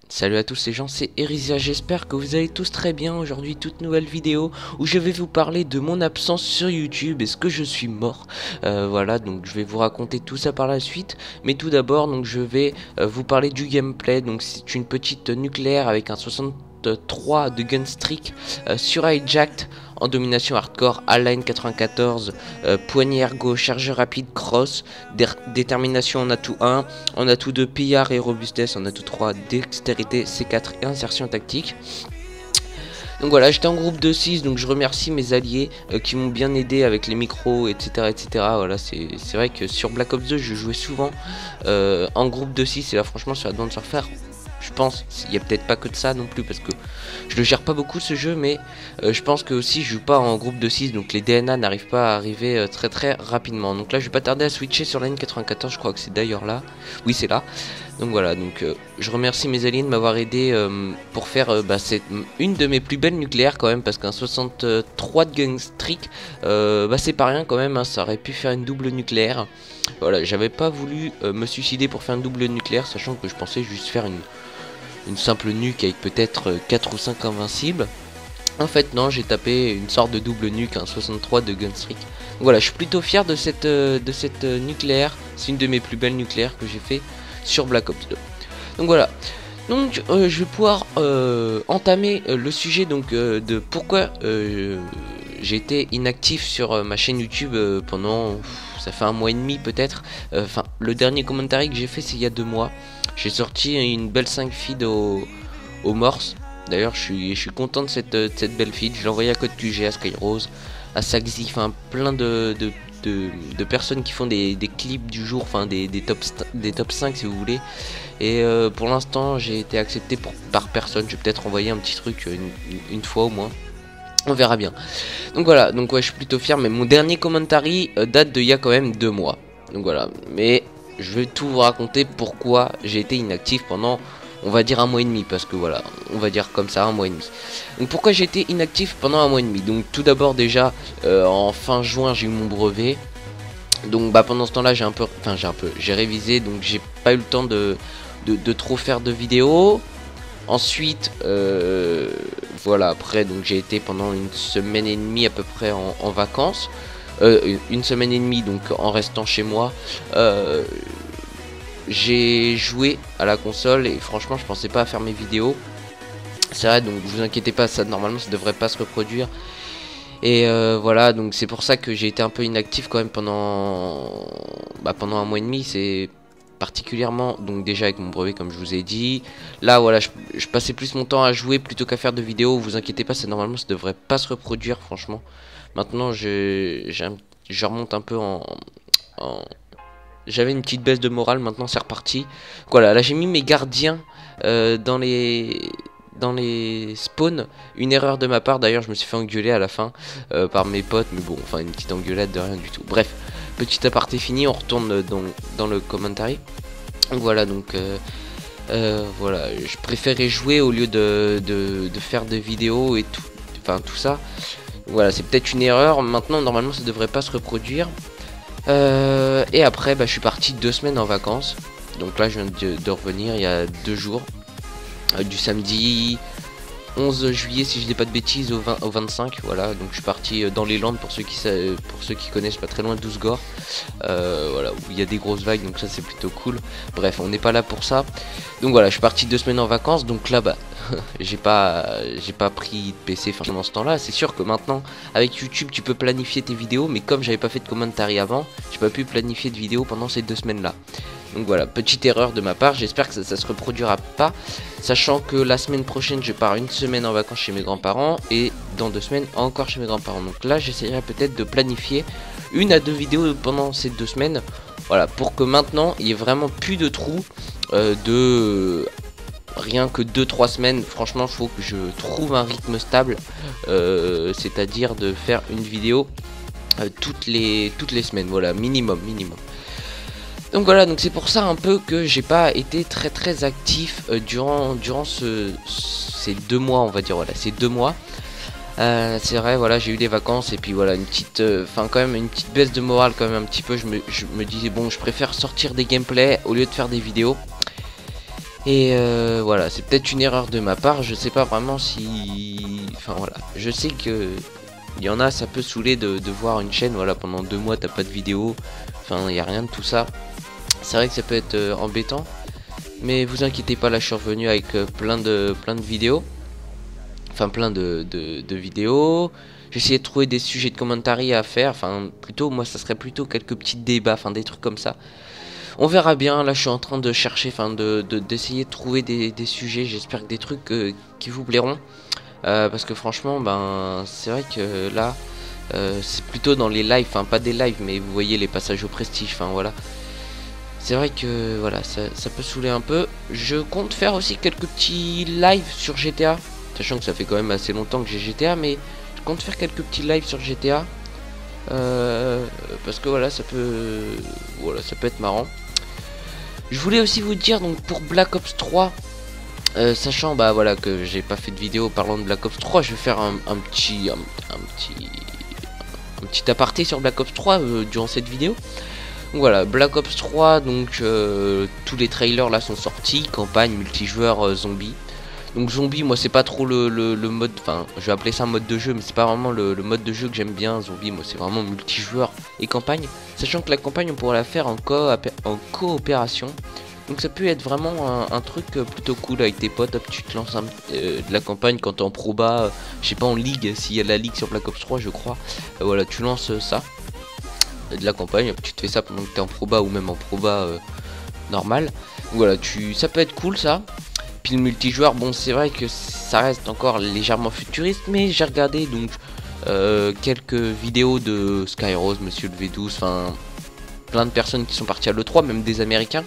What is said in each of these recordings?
Salut à tous les gens, c'est Erisia, j'espère que vous allez tous très bien. Aujourd'hui, toute nouvelle vidéo où je vais vous parler de mon absence sur YouTube. Est-ce que je suis mort? Voilà, donc je vais vous raconter tout ça par la suite. Mais tout d'abord, donc je vais vous parler du gameplay. Donc c'est une petite nucléaire avec un 63 de gunstreak sur hijacked en domination hardcore, Align 94, poignée ergo, chargeur rapide, cross, détermination en atout 1, en atout 2, pillard et robustesse, en atout 3, dextérité, C4 et insertion tactique. Donc voilà, j'étais en groupe de 6, donc je remercie mes alliés qui m'ont bien aidé avec les micros, etc. etc. Voilà, c'est vrai que sur Black Ops 2, je jouais souvent en groupe de 6, et là franchement sur Advanced Warfare, je pense, il n'y a peut-être pas que de ça non plus, parce que je le gère pas beaucoup ce jeu, mais je pense que aussi je joue pas en groupe de 6, donc les DNA n'arrivent pas à arriver très rapidement. Donc là je vais pas tarder à switcher sur la N94, je crois que c'est d'ailleurs là, oui c'est là. Donc voilà, donc je remercie mes alliés de m'avoir aidé pour faire une de mes plus belles nucléaires quand même, parce qu'un 63 de gunstreak, c'est pas rien quand même, hein, ça aurait pu faire une double nucléaire. Voilà, j'avais pas voulu me suicider pour faire une double nucléaire, sachant que je pensais juste faire une simple nuque avec peut-être 4 ou 5 invincibles. En fait non, j'ai tapé une sorte de double nuque, un 63 de gunstreak. Donc voilà, je suis plutôt fier de cette nucléaire, c'est une de mes plus belles nucléaires que j'ai fait sur Black Ops 2. Donc voilà, donc je vais pouvoir entamer le sujet donc de pourquoi j'ai été inactif sur ma chaîne YouTube pendant, ça fait un mois et demi peut-être. Enfin, le dernier commentary que j'ai fait c'est il y a 2 mois. J'ai sorti une belle 5 feed au morse. D'ailleurs je suis content de cette belle feed. Je l'ai envoyé à Code QG, à Skyrose, à Saxy, enfin plein de personnes qui font des clips du jour, enfin des top 5 si vous voulez. Et pour l'instant j'ai été accepté par personne. Je vais peut-être envoyer un petit truc une fois au moins. On verra bien. Donc voilà, donc ouais, je suis plutôt fier. Mais mon dernier commentary date d'il y a quand même 2 mois. Donc voilà, mais je vais tout vous raconter pourquoi j'ai été inactif pendant, on va dire, un mois et demi. Parce que voilà, on va dire comme ça, un mois et demi. Donc pourquoi j'ai été inactif pendant un mois et demi? Donc tout d'abord déjà, en fin juin j'ai eu mon brevet. Donc pendant ce temps là j'ai révisé, donc j'ai pas eu le temps de trop faire de vidéos. Ensuite voilà, après donc j'ai été pendant une semaine et demie à peu près en vacances, une semaine et demie donc en restant chez moi. J'ai joué à la console et franchement je pensais pas à faire mes vidéos. C'est vrai, donc vous inquiétez pas, ça normalement ça devrait pas se reproduire. Et voilà, donc c'est pour ça que j'ai été un peu inactif quand même pendant un mois et demi. C'est particulièrement donc déjà avec mon brevet comme je vous ai dit. Là voilà, je passais plus mon temps à jouer plutôt qu'à faire de vidéos. Vous inquiétez pas, ça normalement ça devrait pas se reproduire franchement. Maintenant je remonte un peu j'avais une petite baisse de morale, maintenant c'est reparti. Voilà, là j'ai mis mes gardiens dans les spawns. Une erreur de ma part, d'ailleurs je me suis fait engueuler à la fin par mes potes, mais bon, enfin une petite engueulade de rien du tout. Bref, petit aparté fini, on retourne dans le commentary. Voilà, donc voilà, je préférais jouer au lieu de faire des vidéos et tout, enfin tout ça. Voilà, c'est peut-être une erreur, maintenant normalement ça devrait pas se reproduire. Et après je suis parti 2 semaines en vacances. Donc là je viens de revenir il y a 2 jours. Du samedi 11 juillet si je dis pas de bêtises au 25, voilà, donc je suis parti dans les Landes pour ceux qui connaissent, pas très loin d'Ousgore, voilà, où il y a des grosses vagues, donc ça c'est plutôt cool. Bref, on n'est pas là pour ça. Donc voilà, je suis parti 2 semaines en vacances, donc là j'ai pas pris de PC pendant ce temps là. C'est sûr que maintenant avec YouTube tu peux planifier tes vidéos, mais comme j'avais pas fait de commentary avant, j'ai pas pu planifier de vidéos pendant ces 2 semaines là. Donc voilà, petite erreur de ma part, j'espère que ça se reproduira pas, sachant que la semaine prochaine je pars une semaine en vacances chez mes grands-parents et dans 2 semaines encore chez mes grands-parents. Donc là j'essaierai peut-être de planifier 1 à 2 vidéos pendant ces 2 semaines, voilà, pour que maintenant il y ait vraiment plus de trous de rien que 2-3 semaines. Franchement il faut que je trouve un rythme stable, c'est-à-dire de faire une vidéo toutes les semaines, voilà, minimum. Donc voilà, donc c'est pour ça un peu que j'ai pas été très actif durant ces 2 mois, on va dire, voilà, ces 2 mois. C'est vrai, voilà, j'ai eu des vacances et puis voilà, une petite, quand même une petite baisse de morale quand même un petit peu. Je me disais bon, je préfère sortir des gameplays au lieu de faire des vidéos. Et voilà, c'est peut-être une erreur de ma part, je sais pas vraiment si... Enfin voilà, je sais que il y en a, ça peut saouler de voir une chaîne, voilà, pendant 2 mois t'as pas de vidéo, enfin il n'y a rien de tout ça. C'est vrai que ça peut être embêtant, mais vous inquiétez pas, là je suis revenu avec plein de vidéos. Enfin plein de vidéos. J'ai essayé de trouver des sujets de commentaires à faire, enfin plutôt, moi ça serait plutôt quelques petits débats, enfin des trucs comme ça. On verra bien, là je suis en train de chercher, enfin d'essayer de trouver des sujets, j'espère que des trucs qui vous plairont. Parce que franchement, ben c'est vrai que là, c'est plutôt dans les lives, enfin pas des lives, mais vous voyez les passages au prestige, enfin voilà. C'est vrai que voilà, ça peut saouler un peu. Je compte faire aussi quelques petits lives sur GTA, sachant que ça fait quand même assez longtemps que j'ai GTA, mais je compte faire quelques petits lives sur GTA. Parce que voilà, ça peut être marrant. Je voulais aussi vous dire, donc pour Black Ops 3, sachant bah voilà que j'ai pas fait de vidéo parlant de Black Ops 3, je vais faire un petit aparté sur Black Ops 3 durant cette vidéo. Donc voilà, Black Ops 3, donc tous les trailers là sont sortis, campagne, multijoueur, zombie. Donc zombie, moi c'est pas trop le mode, enfin je vais appeler ça un mode de jeu, mais c'est pas vraiment le mode de jeu que j'aime bien. Zombie, moi c'est vraiment multijoueur et campagne, sachant que la campagne on pourra la faire en coopération. Donc ça peut être vraiment un truc plutôt cool avec tes potes. Hop, tu te lances de la campagne quand t'es en proba, je sais pas, en ligue, s'il y a la ligue sur Black Ops 3 je crois. Voilà, tu lances ça, de la campagne, tu te fais ça pendant que t'es en proba ou même en proba normal. Voilà, ça peut être cool ça. Puis le multijoueur, bon c'est vrai que ça reste encore légèrement futuriste, mais j'ai regardé donc quelques vidéos de Skyrose, Monsieur le V12, enfin plein de personnes qui sont parties à l'E3, même des Américains.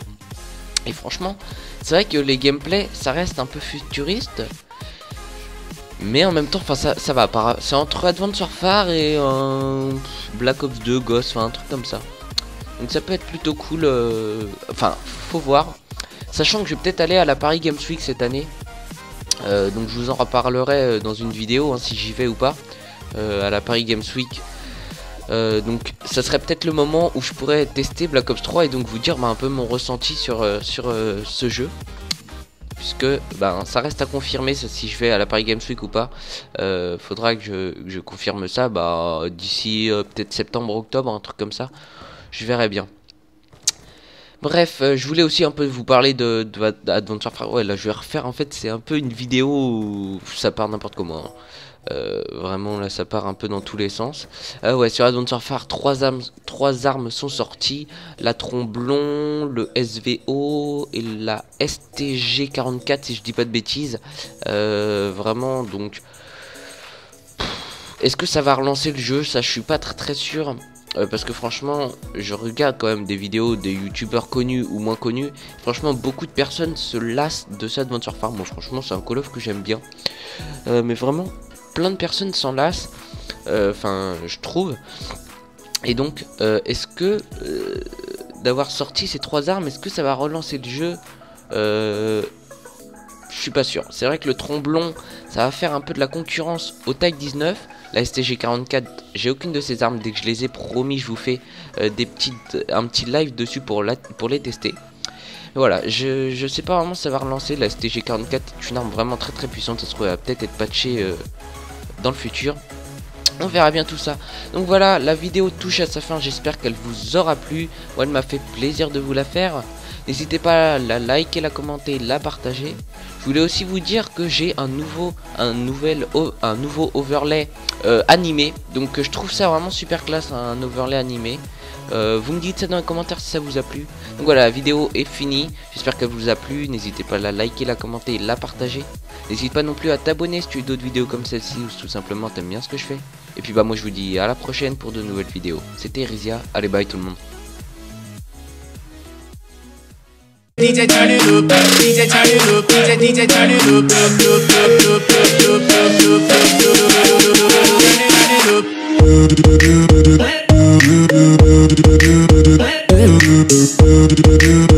Et franchement, c'est vrai que les gameplays, ça reste un peu futuriste, mais en même temps, enfin ça va. C'est entre Advance Warfare et Black Ops 2 Ghost, enfin un truc comme ça. Donc ça peut être plutôt cool. Enfin, faut voir. Sachant que je vais peut-être aller à la Paris Games Week cette année. Donc je vous en reparlerai dans une vidéo, hein, si j'y vais ou pas. À la Paris Games Week. Donc ça serait peut-être le moment où je pourrais tester Black Ops 3 et donc vous dire un peu mon ressenti sur ce jeu. Puisque ça reste à confirmer ça, si je vais à la Paris Games Week ou pas. Faudra que je confirme ça d'ici peut-être septembre, octobre, un truc comme ça. Je verrai bien. Bref, je voulais aussi un peu vous parler de Advance Warfare. Ouais, là je vais refaire, en fait c'est un peu une vidéo où ça part n'importe comment, hein. Vraiment là ça part un peu dans tous les sens. Ouais, sur Advance Warfare, 3 armes sont sorties. La Tromblon, le SVO et la STG44 si je dis pas de bêtises. Vraiment donc... Est-ce que ça va relancer le jeu? Ça je suis pas très sûr. Parce que franchement, je regarde quand même des vidéos des youtubeurs connus ou moins connus. Franchement, beaucoup de personnes se lassent de ça Advance Warfare. Moi franchement c'est un Call of que j'aime bien. Mais vraiment, plein de personnes s'en lassent. Enfin, je trouve. Et donc, est-ce que d'avoir sorti ces 3 armes, est-ce que ça va relancer le jeu? Je suis pas sûr. C'est vrai que le Tromblon, ça va faire un peu de la concurrence au Type 19. La STG44, j'ai aucune de ces armes. Dès que je les ai promis, je vous fais un petit live dessus pour les tester. Voilà, je sais pas vraiment si ça va relancer. La STG44 est une arme vraiment très puissante. Ça se trouve, elle va peut-être être patchée dans le futur. On verra bien tout ça. Donc voilà, la vidéo touche à sa fin. J'espère qu'elle vous aura plu. Moi, elle m'a fait plaisir de vous la faire. N'hésitez pas à la liker, la commenter, la partager. Je voulais aussi vous dire que j'ai un nouveau overlay animé. Donc je trouve ça vraiment super classe, un overlay animé. Vous me dites ça dans les commentaires si ça vous a plu. Donc voilà, la vidéo est finie. J'espère qu'elle vous a plu. N'hésitez pas à la liker, la commenter, la partager. N'hésite pas non plus à t'abonner si tu veux d'autres vidéos comme celle-ci ou si tout simplement t'aimes bien ce que je fais. Et puis moi je vous dis à la prochaine pour de nouvelles vidéos. C'était Rizia. Allez, bye tout le monde. DJ turn it up, DJ turn it up, DJ turn it up, turn it up.